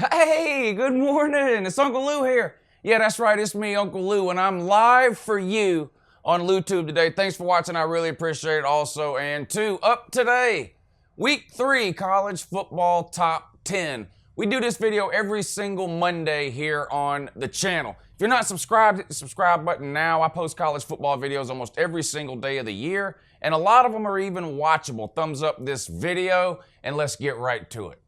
Hey, good morning. It's Uncle Lou here. Yeah, that's right. It's me, Uncle Lou, and I'm live for you on LouTube today. Thanks for watching. I really appreciate it also. And up today, Week 3 College Football Top 10. We do this video every single Monday here on the channel. If you're not subscribed, hit the subscribe button now. I post college football videos almost every single day of the year, and a lot of them are even watchable. Thumbs up this video, and let's get right to it.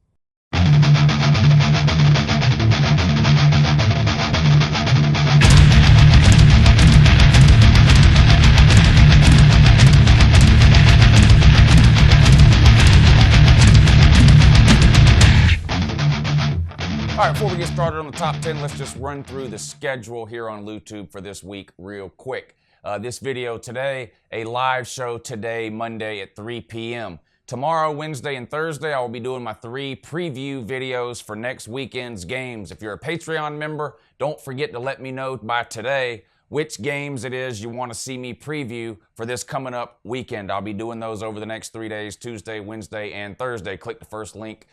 All right, before we get started on the top 10, let's just run through the schedule here on LouTube for this week real quick. This video today, a live show today, Monday at 3 p.m. Tomorrow, Wednesday, and Thursday, I will be doing my 3 preview videos for next weekend's games. If you're a Patreon member, don't forget to let me know by today which games it is you want to see me preview for this coming up weekend. I'll be doing those over the next 3 days, Tuesday, Wednesday, and Thursday. Click the first link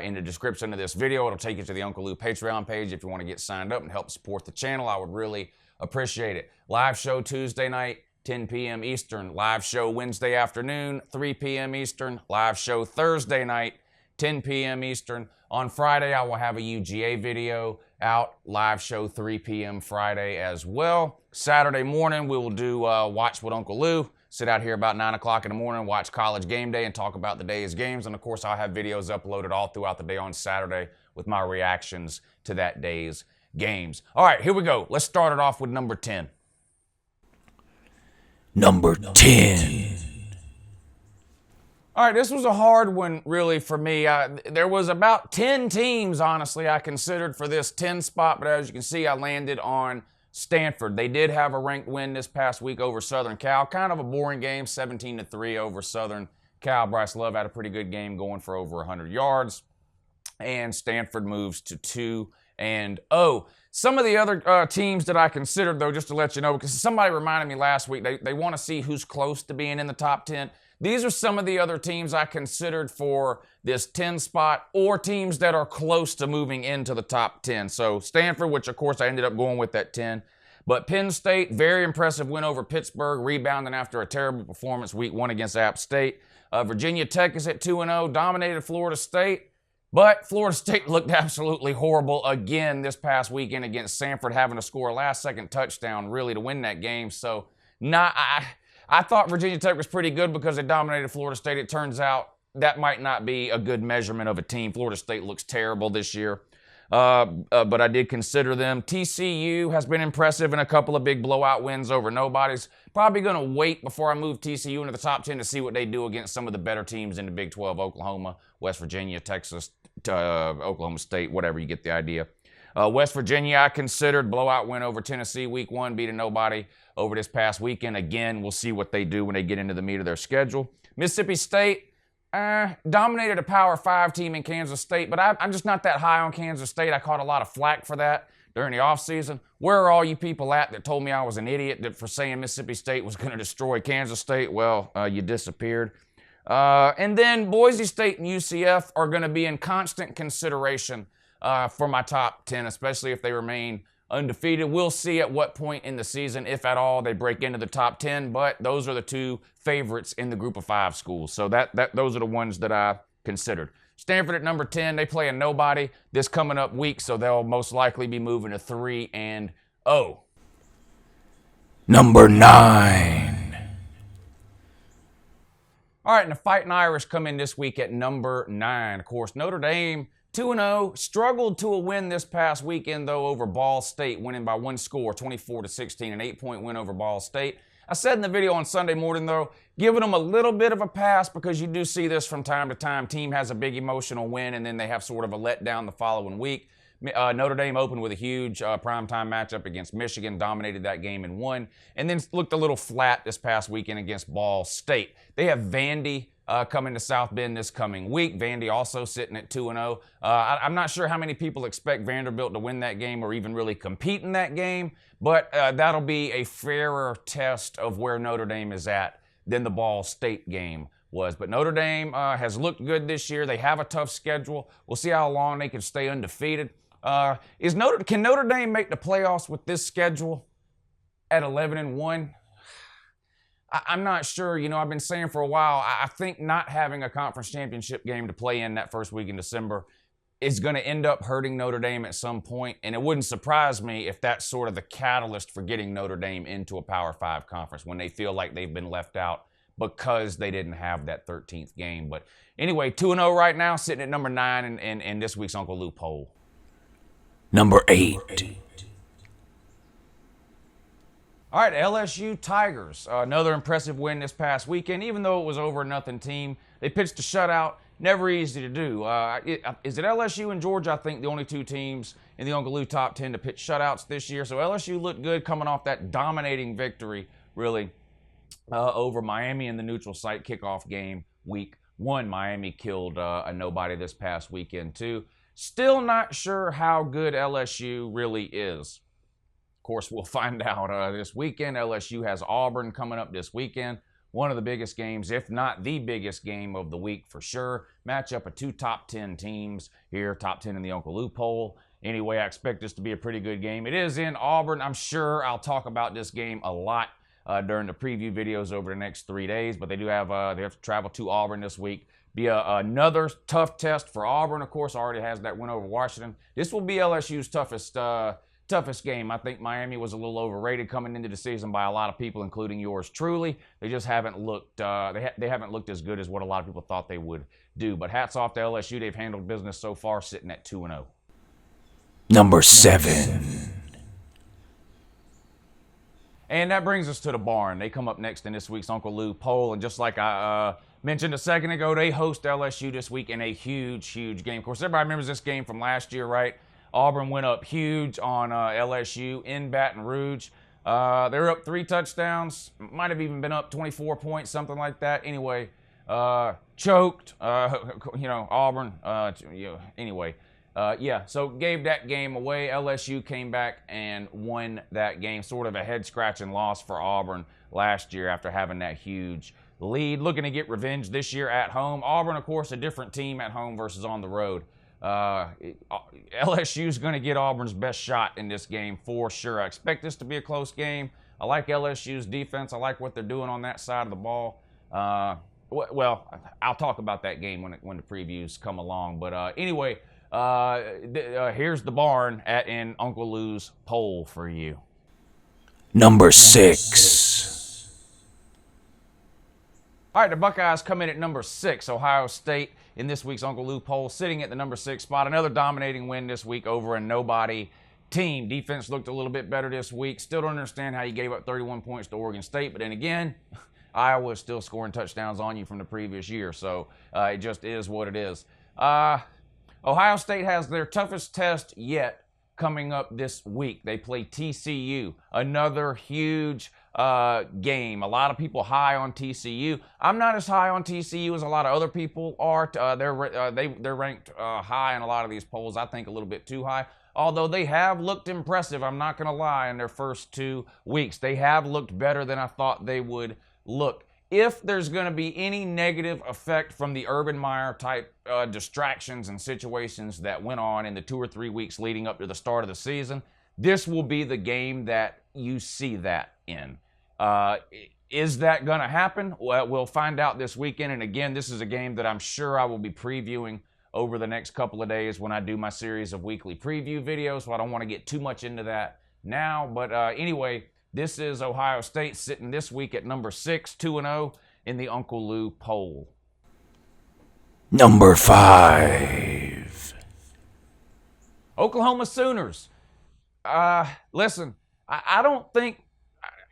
in the description of this video. It'll take you to the Uncle Lou Patreon page if you want to get signed up and help support the channel. I would really appreciate it. Live show Tuesday night, 10 p.m. Eastern. Live show Wednesday afternoon, 3 p.m. Eastern. Live show Thursday night, 10 p.m. Eastern. On Friday, I will have a UGA video out. Live show 3 p.m. Friday as well. Saturday morning, we will do Watch with Uncle Lou. Sit out here about 9 o'clock in the morning, watch College Game Day, and talk about the day's games. And of course, I'll have videos uploaded all throughout the day on Saturday with my reactions to that day's games. All right, here we go. Let's start it off with number 10. Number 10. All right, this was a hard one, really, for me. There was about 10 teams, honestly, I considered for this 10 spot, but as you can see, I landed on Stanford. They did have a ranked win this past week over Southern Cal. Kind of a boring game, 17-3 over Southern Cal. Bryce Love had a pretty good game going for over 100 yards. And Stanford moves to 2-0. Some of the other teams that I considered, though, just to let you know, because somebody reminded me last week, they want to see who's close to being in the top 10. These are some of the other teams I considered for this 10 spot, or teams that are close to moving into the top 10. So Stanford, which of course I ended up going with at 10. But Penn State, very impressive win over Pittsburgh, rebounding after a terrible performance week 1 against App State. Virginia Tech is at 2-0, dominated Florida State. But Florida State looked absolutely horrible again this past weekend against Samford, having to score a last-second touchdown really to win that game. So I thought Virginia Tech was pretty good because they dominated Florida State. It turns out that might not be a good measurement of a team. Florida State looks terrible this year, but I did consider them. TCU has been impressive in a couple of big blowout wins over nobodies. Probably going to wait before I move TCU into the top 10 to see what they do against some of the better teams in the Big 12, Oklahoma, West Virginia, Texas, Oklahoma State, whatever, you get the idea. West Virginia, I considered blowout win over Tennessee week 1, beating nobody over this past weekend. Again, we'll see what they do when they get into the meat of their schedule. Mississippi State dominated a Power 5 team in Kansas State, but I'm just not that high on Kansas State. I caught a lot of flack for that during the offseason. Where are all you people at that told me I was an idiot for saying Mississippi State was going to destroy Kansas State? Well, you disappeared. And then Boise State and UCF are going to be in constant consideration for my top 10, especially if they remain undefeated. We'll see at what point in the season, if at all, they break into the top 10, but those are the 2 favorites in the group of 5 schools. So those are the ones that I considered. Stanford at number 10, they play a nobody this coming up week, so they'll most likely be moving to 3-0. Number 9. All right, and the Fighting Irish come in this week at number 9. Of course, Notre Dame 2-0, struggled to a win this past weekend, though, over Ball State, winning by 1 score, 24-16, an 8-point win over Ball State. I said in the video on Sunday morning, though, giving them a little bit of a pass because you do see this from time to time. Team has a big emotional win, and then they have sort of a letdown the following week. Notre Dame opened with a huge primetime matchup against Michigan, dominated that game and won, and then looked a little flat this past weekend against Ball State. They have Vandy coming to South Bend this coming week. Vandy also sitting at 2-0. I'm not sure how many people expect Vanderbilt to win that game or even really compete in that game, but that'll be a fairer test of where Notre Dame is at than the Ball State game was. But Notre Dame has looked good this year. They have a tough schedule. We'll see how long they can stay undefeated. Can Notre Dame make the playoffs with this schedule at 11-1? I'm not sure. You know, I've been saying for a while, I think not having a conference championship game to play in that first week in December is going to end up hurting Notre Dame at some point, and it wouldn't surprise me if that's sort of the catalyst for getting Notre Dame into a Power 5 conference when they feel like they've been left out because they didn't have that 13th game. But anyway, 2-0 right now, sitting at number 9 in this week's Uncle Lou poll. Number 8. All right, LSU Tigers. Another impressive win this past weekend. Even though it was over a nothing team, they pitched a shutout. Never easy to do. Is it LSU and Georgia, I think, the only two teams in the UNCLELOU top 10 to pitch shutouts this year? So LSU looked good coming off that dominating victory, really, over Miami in the neutral site kickoff game week 1. Miami killed a nobody this past weekend, too. Still not sure how good LSU really is. Of course, we'll find out this weekend. LSU has Auburn coming up this weekend. One of the biggest games, if not the biggest game of the week for sure. Matchup of two top 10 teams here, top 10 in the UNCLELOU poll. Anyway, I expect this to be a pretty good game. It is in Auburn. I'm sure I'll talk about this game a lot during the preview videos over the next 3 days, but they have to travel to Auburn this week. Be another tough test for Auburn, of course, already has that win over Washington. This will be LSU's toughest game. I think Miami was a little overrated coming into the season by a lot of people, including yours truly. They just haven't looked they haven't looked as good as what a lot of people thought they would do. But hats off to LSU. They've handled business so far, sitting at 2-0. Number 7. And that brings us to the barn. They come up next in this week's UNCLELOU poll, and just like I mentioned a second ago, they host LSU this week in a huge game. Of course, everybody remembers this game from last year, right? Auburn went up huge on LSU in Baton Rouge. They were up 3 touchdowns. Might have even been up 24 points, something like that. Anyway, choked. Auburn. Anyway, so gave that game away. LSU came back and won that game. Sort of a head-scratching loss for Auburn last year after having that huge lead. Looking to get revenge this year at home. Auburn, of course, a different team at home versus on the road. LSU's going to get Auburn's best shot in this game for sure. I expect this to be a close game. I like LSU's defense. I like what they're doing on that side of the ball. Well, I'll talk about that game when the previews come along. But anyway, here's the barn in UNCLELOU's poll for you. Number 6. All right, the Buckeyes come in at number 6. Ohio State in this week's UNCLELOU poll, sitting at the number 6 spot. Another dominating win this week over a nobody team. Defense looked a little bit better this week. Still don't understand how you gave up 31 points to Oregon State. But then again, Iowa is still scoring touchdowns on you from the previous year. So it just is what it is. Ohio State has their toughest test yet coming up this week. They play TCU, another huge game. A lot of people high on TCU. I'm not as high on TCU as a lot of other people are. They're ranked high in a lot of these polls. I think a little bit too high. Although they have looked impressive, I'm not going to lie, in their first 2 weeks. They have looked better than I thought they would look. If there's going to be any negative effect from the Urban Meyer type distractions and situations that went on in the 2 or 3 weeks leading up to the start of the season, this will be the game that you see that in. Is that going to happen? Well, we'll find out this weekend. And again, this is a game that I'm sure I will be previewing over the next couple of days when I do my series of weekly preview videos. So I don't want to get too much into that now. But anyway, this is Ohio State sitting this week at number 6, 2-0 in the UNCLELOU poll. Number 5. Oklahoma Sooners. Listen, I don't think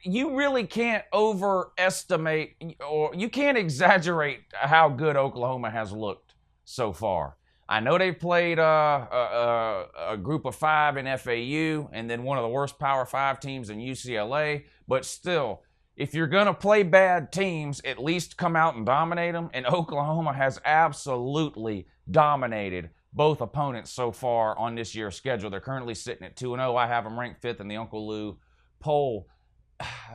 you really can't overestimate or you can't exaggerate how good Oklahoma has looked so far. I know they've played a group of 5 in FAU and then one of the worst Power 5 teams in UCLA, but still, if you're going to play bad teams, at least come out and dominate them, and Oklahoma has absolutely dominated both opponents so far on this year's schedule. They're currently sitting at 2-0. I have them ranked 5th in the UNCLELOU poll.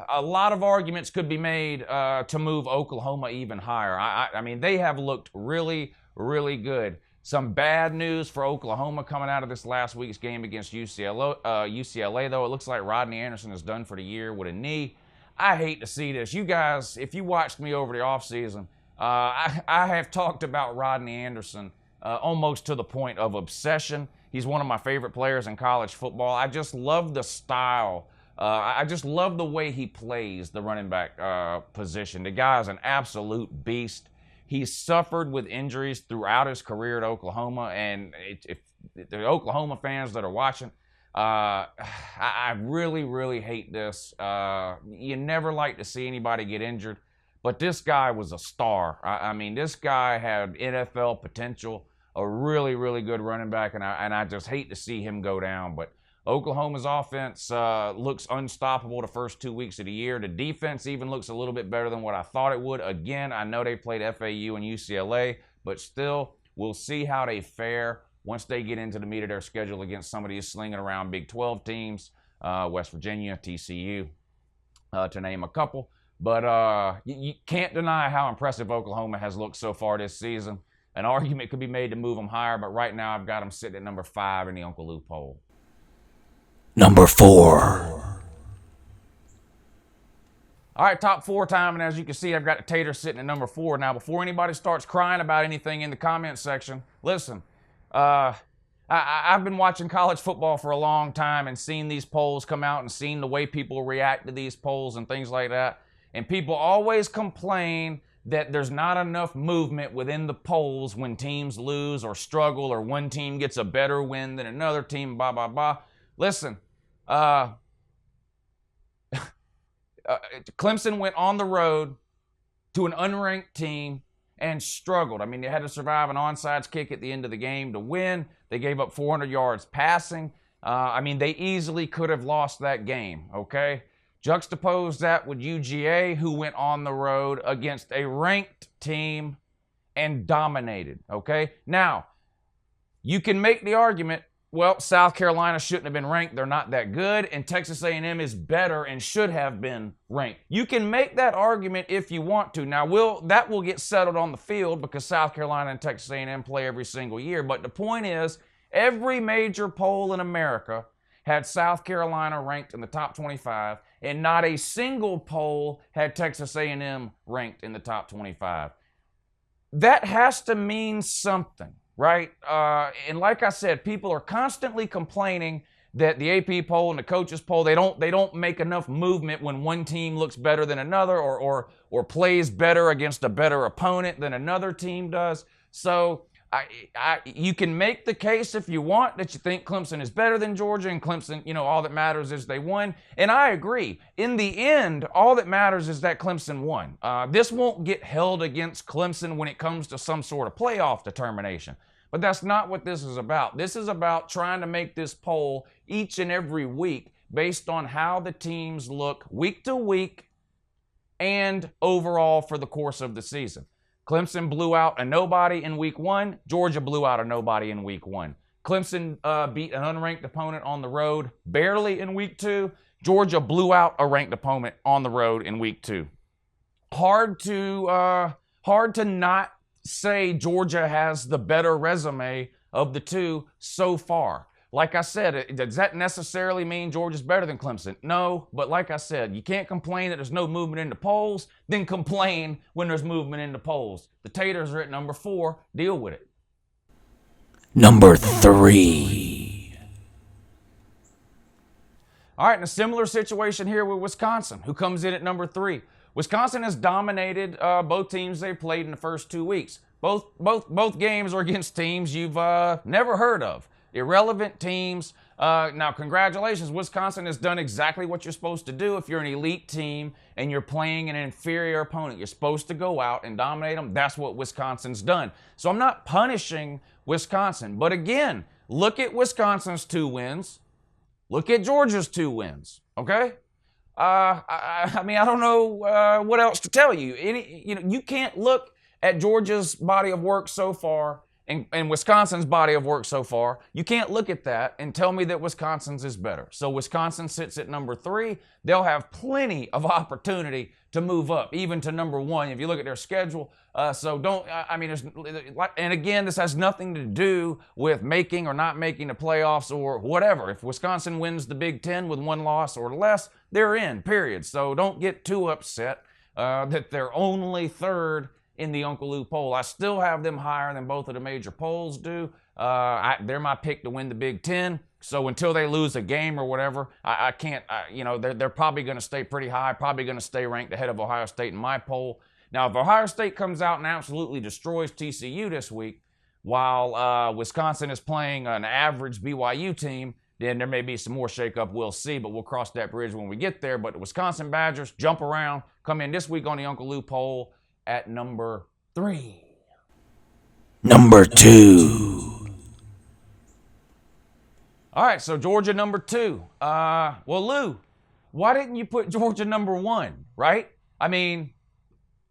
a lot of arguments could be made to move Oklahoma even higher. I mean, they have looked really, really good. Some bad news for Oklahoma coming out of this last week's game against UCLA, though. It looks like Rodney Anderson is done for the year with a knee. I hate to see this. You guys, if you watched me over the offseason, I have talked about Rodney Anderson almost to the point of obsession. He's one of my favorite players in college football. I just love the style. I just love the way he plays the running back position. The guy is an absolute beast. He's suffered with injuries throughout his career at Oklahoma, and if the Oklahoma fans that are watching, I really, really hate this. You never like to see anybody get injured, but this guy was a star. I mean, this guy had NFL potential, a really, really good running back, and I just hate to see him go down. But Oklahoma's offense looks unstoppable the first 2 weeks of the year. The defense even looks a little bit better than what I thought it would. Again, I know they played FAU and UCLA, but still, we'll see how they fare once they get into the meat of their schedule against some of these slinging around Big 12 teams, West Virginia, TCU, to name a couple. But you can't deny how impressive Oklahoma has looked so far this season. An argument could be made to move them higher, but right now I've got them sitting at number 5 in the UNCLELOU poll. Number 4. All right, top 4 time, and as you can see, I've got the Taters sitting at number 4. Now, before anybody starts crying about anything in the comment section, listen, I've been watching college football for a long time and seen these polls come out and seen the way people react to these polls and things like that. And people always complain that there's not enough movement within the polls when teams lose or struggle or one team gets a better win than another team, blah, blah, blah. Listen, Clemson went on the road to an unranked team and struggled. I mean, they had to survive an onside kick at the end of the game to win. They gave up 400 yards passing. I mean, they easily could have lost that game, okay? Juxtapose that with UGA, who went on the road against a ranked team and dominated, okay? Now, you can make the argument, well, South Carolina shouldn't have been ranked. They're not that good. And Texas A&M is better and should have been ranked. You can make that argument if you want to. Now, that will get settled on the field because South Carolina and Texas A&M play every single year. But the point is, every major poll in America had South Carolina ranked in the top 25, and not a single poll had Texas A&M ranked in the top 25. That has to mean something. Right? And like I said, people are constantly complaining that the AP poll and the coaches poll, they don't make enough movement when one team looks better than another or plays better against a better opponent than another team does. So you can make the case if you want that you think Clemson is better than Georgia, and Clemson, all that matters is they won. And I agree. In the end, all that matters is that Clemson won. This won't get held against Clemson when it comes to some sort of playoff determination. But that's not what this is about. This is about trying to make this poll each and every week based on how the teams look week to week and overall for the course of the season. Clemson blew out a nobody in week 1. Georgia blew out a nobody in week 1. Clemson beat an unranked opponent on the road barely in week 2. Georgia blew out a ranked opponent on the road in week 2. Hard to not say Georgia has the better resume of the two so far. Like I said, does that necessarily mean Georgia's better than Clemson? No, but like I said, you can't complain that there's no movement in the polls, then complain when there's movement in the polls. The Taters are at number 4. Deal with it. Number 3. All right, in a similar situation here with Wisconsin, who comes in at number 3. Wisconsin has dominated both teams they've played in the first 2 weeks. Both games are against teams you've never heard of. Irrelevant teams. Now, congratulations. Wisconsin has done exactly what you're supposed to do if you're an elite team and you're playing an inferior opponent. You're supposed to go out and dominate them. That's what Wisconsin's done. So I'm not punishing Wisconsin. But again, look at Wisconsin's 2 wins. Look at Georgia's 2 wins. Okay? I mean, I don't know what else to tell you. You can't look at Georgia's body of work so far and Wisconsin's body of work so far, you can't look at that and tell me that Wisconsin's is better. So Wisconsin sits at number 3. They'll have plenty of opportunity to move up, even to number 1, if you look at their schedule. So don't, I mean, and again, this has nothing to do with making or not making the playoffs or whatever. If Wisconsin wins the Big Ten with 1 loss or less, they're in, period. So don't get too upset that they're only 3rd in the UNCLELOU poll. I still have them higher than both of the major polls do. They're my pick to win the Big Ten. So until they lose a game or whatever, I can't, you know, they're probably going to stay pretty high, probably going to stay ranked ahead of Ohio State in my poll. Now, if Ohio State comes out and absolutely destroys TCU this week, while Wisconsin is playing an average BYU team, then there may be some more shakeup. We'll see, but we'll cross that bridge when we get there. But the Wisconsin Badgers jump around, come in this week on the UNCLELOU poll at number 3. Number 2. All right, so Georgia number 2. Well, Lou, why didn't you put Georgia number 1, right? I mean,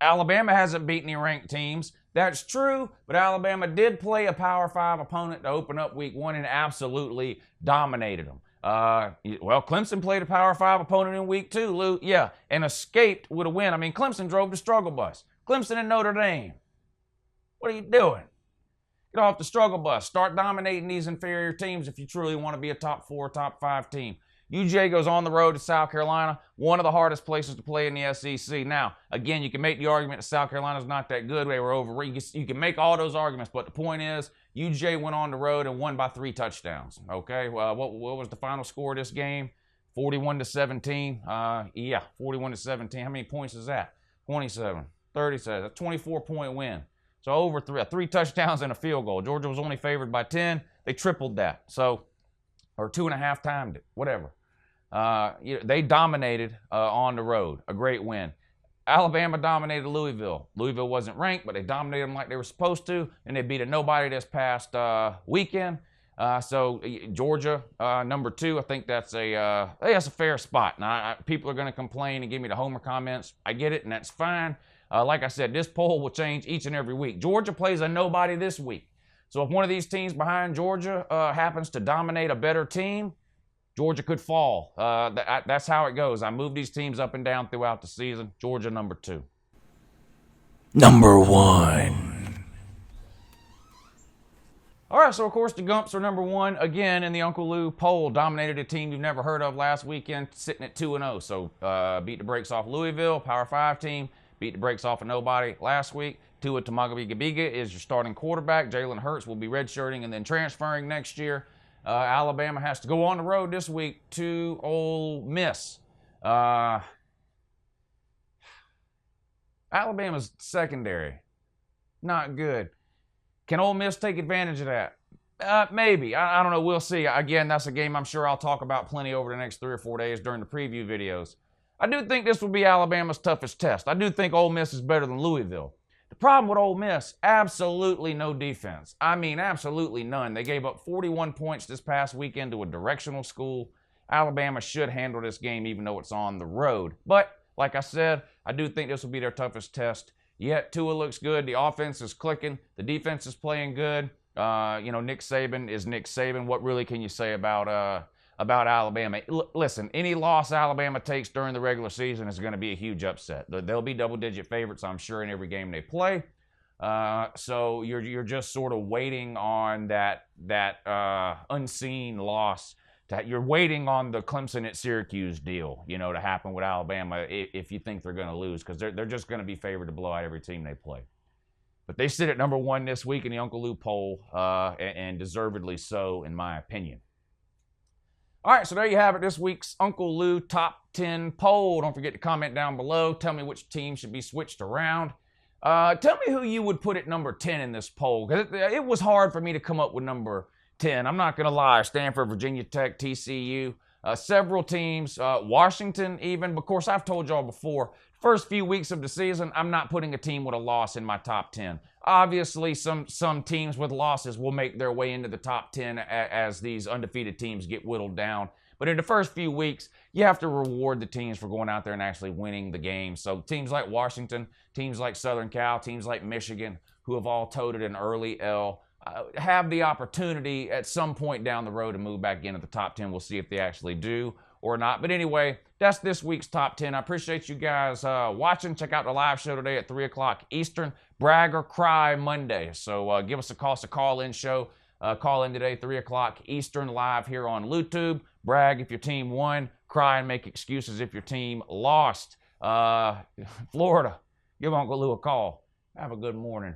Alabama hasn't beaten any ranked teams. That's true, but Alabama did play a Power 5 opponent to open up week 1 and absolutely dominated them. Well, Clemson played a Power 5 opponent in week 2, Lou. Yeah, and escaped with a win. I mean, Clemson drove the struggle bus. Clemson and Notre Dame. What are you doing? Get off the struggle bus. Start dominating these inferior teams if you truly want to be a top 4, top 5 team. UJ goes on the road to South Carolina, one of the hardest places to play in the SEC. Now, again, you can make the argument that South Carolina's not that good. They were over. You can make all those arguments, but the point is, UJ went on the road and won by 3 touchdowns. Okay, well, what was the final score of this game? 41-17. Yeah, 41-17. How many points is that? 27, 37. That's a 24-point win. So over 3 touchdowns and a field goal. Georgia was only favored by 10. They tripled that. So, or 2.5 timed it. Whatever. They dominated on the road. A great win. Alabama dominated Louisville. Louisville wasn't ranked, but they dominated them like they were supposed to, and they beat a nobody this past weekend. So Georgia, number 2, I think that's a fair spot. Now, people are going to complain and give me the homer comments. I get it, and that's fine. Like I said, this poll will change each and every week. Georgia plays a nobody this week. So if one of these teams behind Georgia happens to dominate a better team, Georgia could fall. That's how it goes. I move these teams up and down throughout the season. Georgia number 2. Number 1. All right, so of course the Gumps are number 1 again in the UNCLELOU poll. Dominated a team you've never heard of last weekend, sitting at 2-0. So beat the brakes off Louisville, Power 5 team. Beat the brakes off of nobody last week. Tua Tagovailoa is your starting quarterback. Jalen Hurts will be redshirting and then transferring next year. Alabama has to go on the road this week to Ole Miss. Alabama's secondary, not good. Can Ole Miss take advantage of that? Maybe. I don't know. We'll see. Again, that's a game I'm sure I'll talk about plenty over the next 3 or 4 days during the preview videos. I do think this will be Alabama's toughest test. I do think Ole Miss is better than Louisville. The problem with Ole Miss, absolutely no defense. I mean, absolutely none. They gave up 41 points this past weekend to a directional school. Alabama should handle this game even though it's on the road. But, like I said, I do think this will be their toughest test. Yet, Tua looks good. The offense is clicking. The defense is playing good. Nick Saban is Nick Saban. What really can you say about Alabama? Listen, any loss Alabama takes during the regular season is going to be a huge upset. They'll be double-digit favorites, I'm sure, in every game they play. So you're just sort of waiting on that unseen loss. You're waiting on the Clemson at Syracuse deal, to happen with Alabama if you think they're going to lose, because they're just going to be favored to blow out every team they play. But they sit at number 1 this week in the UNCLELOU poll, and deservedly so, in my opinion. All right, so there you have it, this week's UNCLELOU Top 10 poll. Don't forget to comment down below. Tell me which team should be switched around. Tell me who you would put at number 10 in this poll, because it was hard for me to come up with number 10. I'm not going to lie. Stanford, Virginia Tech, TCU, several teams, Washington even. Of course, I've told y'all before, first few weeks of the season, I'm not putting a team with a loss in my top 10. Obviously, some teams with losses will make their way into the top 10 as these undefeated teams get whittled down. But in the first few weeks, you have to reward the teams for going out there and actually winning the game. So teams like Washington, teams like Southern Cal, teams like Michigan, who have all toted an early L, have the opportunity at some point down the road to move back into the top 10. We'll see if they actually do or not. But anyway, that's this week's top 10. I appreciate you guys watching. Check out the live show today at 3 o'clock Eastern. Brag or Cry Monday. So give us a call. It's a call-in show. Call in today, 3 o'clock Eastern, live here on YouTube. Brag if your team won. Cry and make excuses if your team lost. Florida, give Uncle Lou a call. Have a good morning.